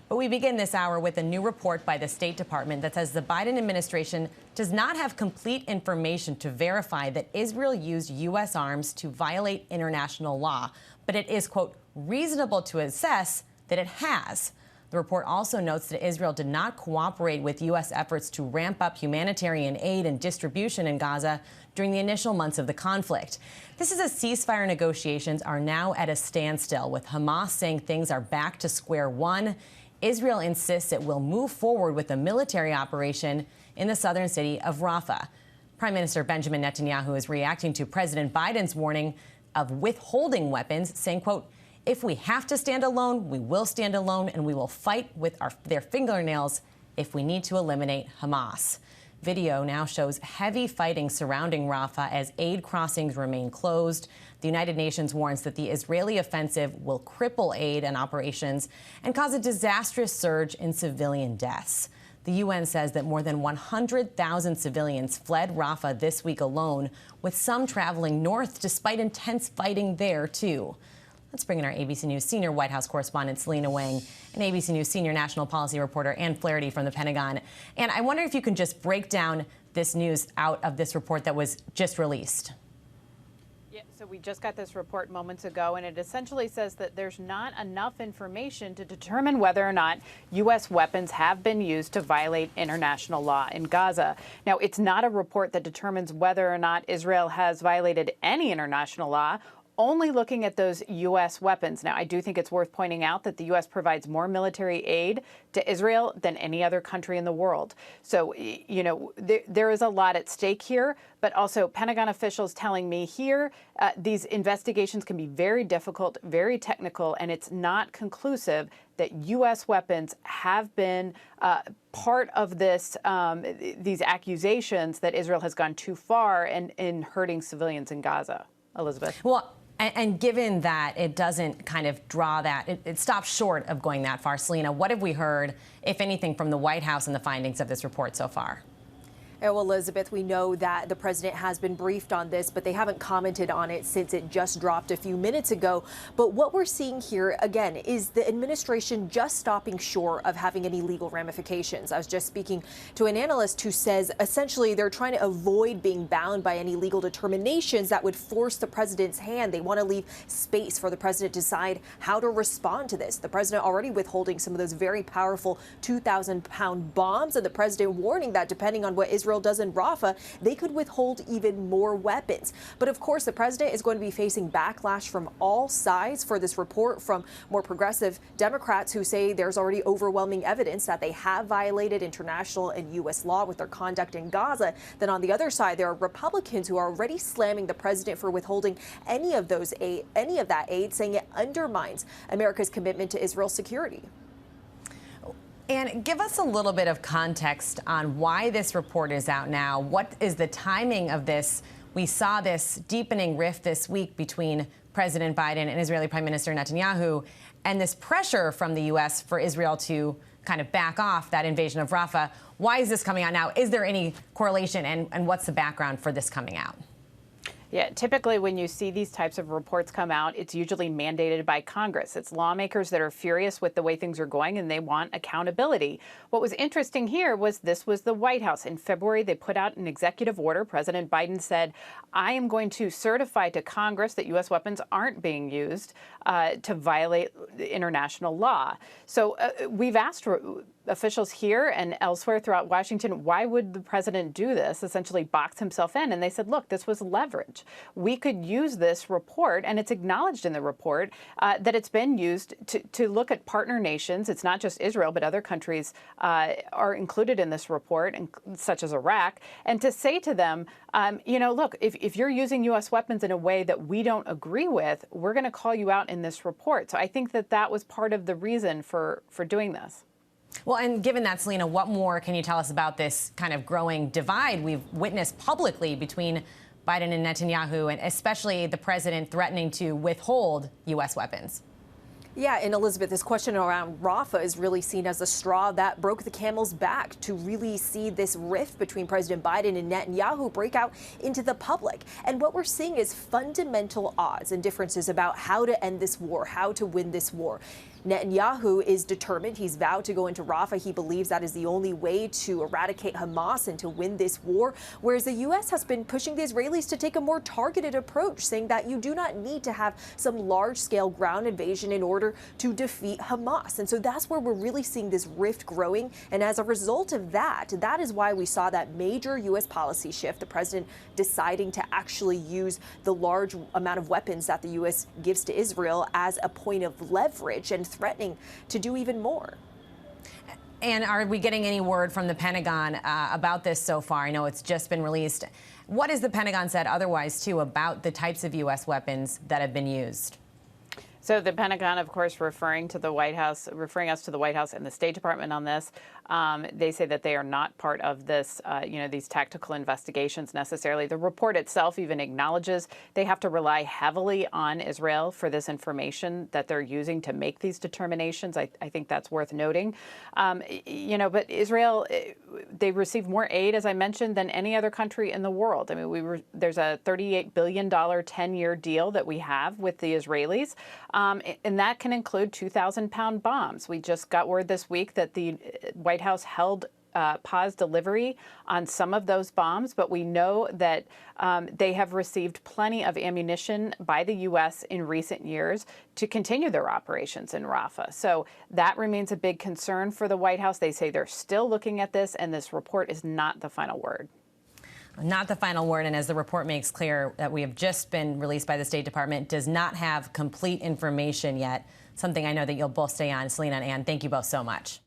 But we begin this hour with a new report by the State Department that says the Biden administration does not have complete information to verify that Israel used U.S. arms to violate international law, but it is, quote, reasonable to assess that it has. The report also notes that Israel did not cooperate with U.S. efforts to ramp up humanitarian aid and distribution in Gaza during the initial months of the conflict. This is as ceasefire negotiations are now at a standstill, with Hamas saying things are back to square one. Israel insists it will move forward with a military operation in the southern city of Rafah. Prime Minister Benjamin Netanyahu is reacting to President Biden's warning of withholding weapons, saying, quote, if we have to stand alone, we will stand alone, and we will fight with their fingernails if we need to eliminate Hamas. Video now shows heavy fighting surrounding Rafah as aid crossings remain closed. The United Nations warns that the Israeli offensive will cripple aid and operations and cause a disastrous surge in civilian deaths. The UN says that more than 100,000 civilians fled Rafah this week alone, with some traveling north despite intense fighting there, too. Let's bring in our ABC News senior White House correspondent, Selena Wang, and ABC News senior national policy reporter, Ann Flaherty from the Pentagon. And I wonder if you can just break down this news out of this report that was just released. Yeah, so we just got this report moments ago, and it essentially says that there's not enough information to determine whether or not U.S. weapons have been used to violate international law in Gaza. Now, it's not a report that determines whether or not Israel has violated any international law, only looking at those U.S. weapons. Now, I do think it's worth pointing out that the U.S. provides more military aid to Israel than any other country in the world. So, you know, there is a lot at stake here, but also Pentagon officials telling me here these investigations can be very difficult, very technical, and it's not conclusive that U.S. weapons have been part of this, these accusations that Israel has gone too far in hurting civilians in Gaza. Elizabeth. Well, and given that it doesn't kind of draw that, it stops short of going that far. Selena, what have we heard, if anything, from the White House and the findings of this report so far? Well, Elizabeth, we know that the president has been briefed on this, but they haven't commented on it since it just dropped a few minutes ago. But what we're seeing here, again, is the administration just stopping short of having any legal ramifications. I was just speaking to an analyst who says essentially they're trying to avoid being bound by any legal determinations that would force the president's hand. They want to leave space for the president to decide how to respond to this. The president already withholding some of those very powerful 2,000-pound bombs, and the president warning that depending on what Israel does in Rafah, they could withhold even more weapons. But of course, the president is going to be facing backlash from all sides for this report, from more progressive Democrats who say there's already overwhelming evidence that they have violated international and U.S. law with their conduct in Gaza. Then on the other side, there are Republicans who are already slamming the president for withholding any of that aid, saying it undermines America's commitment to Israel's security. And give us a little bit of context on why this report is out now. What is the timing of this? We saw this deepening rift this week between President Biden and Israeli Prime Minister Netanyahu, and this pressure from the U.S. for Israel to kind of back off that invasion of Rafah. Why is this coming out now? Is there any correlation, and what's the background for this coming out? Yeah, typically when you see these types of reports come out, it's usually mandated by Congress. It's lawmakers that are furious with the way things are going and they want accountability. What was interesting here was this was the White House. In February, they put out an executive order. President Biden said, I am going to certify to Congress that U.S. weapons aren't being used to violate international law. So we've asked officials here and elsewhere throughout Washington, why would the president do this, essentially box himself in? And they said, look, this was leverage. We could use this report, and it's acknowledged in the report that it's been used to look at partner nations. It's not just Israel, but other countries are included in this report, such as Iraq, and to say to them, you know, look, if you're using U.S. weapons in a way that we don't agree with, we're going to call you out in this report. So I think that that was part of the reason for doing this. Well, and given that, Selena, what more can you tell us about this kind of growing divide we've witnessed publicly between Biden and Netanyahu, and especially the president threatening to withhold U.S. weapons? Yeah, and Elizabeth, this question around Rafah is really seen as a straw that broke the camel's back to really see this rift between President Biden and Netanyahu break out into the public. And what we're seeing is fundamental odds and differences about how to end this war, how to win this war. Netanyahu is determined. He's vowed to go into Rafah. He believes that is the only way to eradicate Hamas and to win this war, whereas the U.S. has been pushing the Israelis to take a more targeted approach, saying that you do not need to have some large-scale ground invasion in order to defeat Hamas. And so that's where we're really seeing this rift growing. And as a result of that, that is why we saw that major U.S. policy shift, the president deciding to actually use the large amount of weapons that the U.S. gives to Israel as a point of leverage and threatening to do even more. And are we getting any word from the Pentagon about this so far? I know it's just been released. What has the Pentagon said otherwise, too, about the types of U.S. weapons that have been used? So the Pentagon, of course, referring us to the White House and the State Department on this. They say that they are not part of this, these tactical investigations necessarily. The report itself even acknowledges they have to rely heavily on Israel for this information that they're using to make these determinations. I think that's worth noting. But Israel, they receive more aid, as I mentioned, than any other country in the world. I mean, there's a $38 billion 10-year deal that we have with the Israelis. And that can include 2,000-pound bombs. We just got word this week that the White House held paused delivery on some of those bombs, but we know that they have received plenty of ammunition by the U.S. in recent years to continue their operations in Rafah. So that remains a big concern for the White House. They say they're still looking at this, and this report is not the final word. Not the final word, and as the report makes clear that we have just been released by the State Department, does not have complete information yet, something I know that you'll both stay on. Selena and Ann, thank you both so much.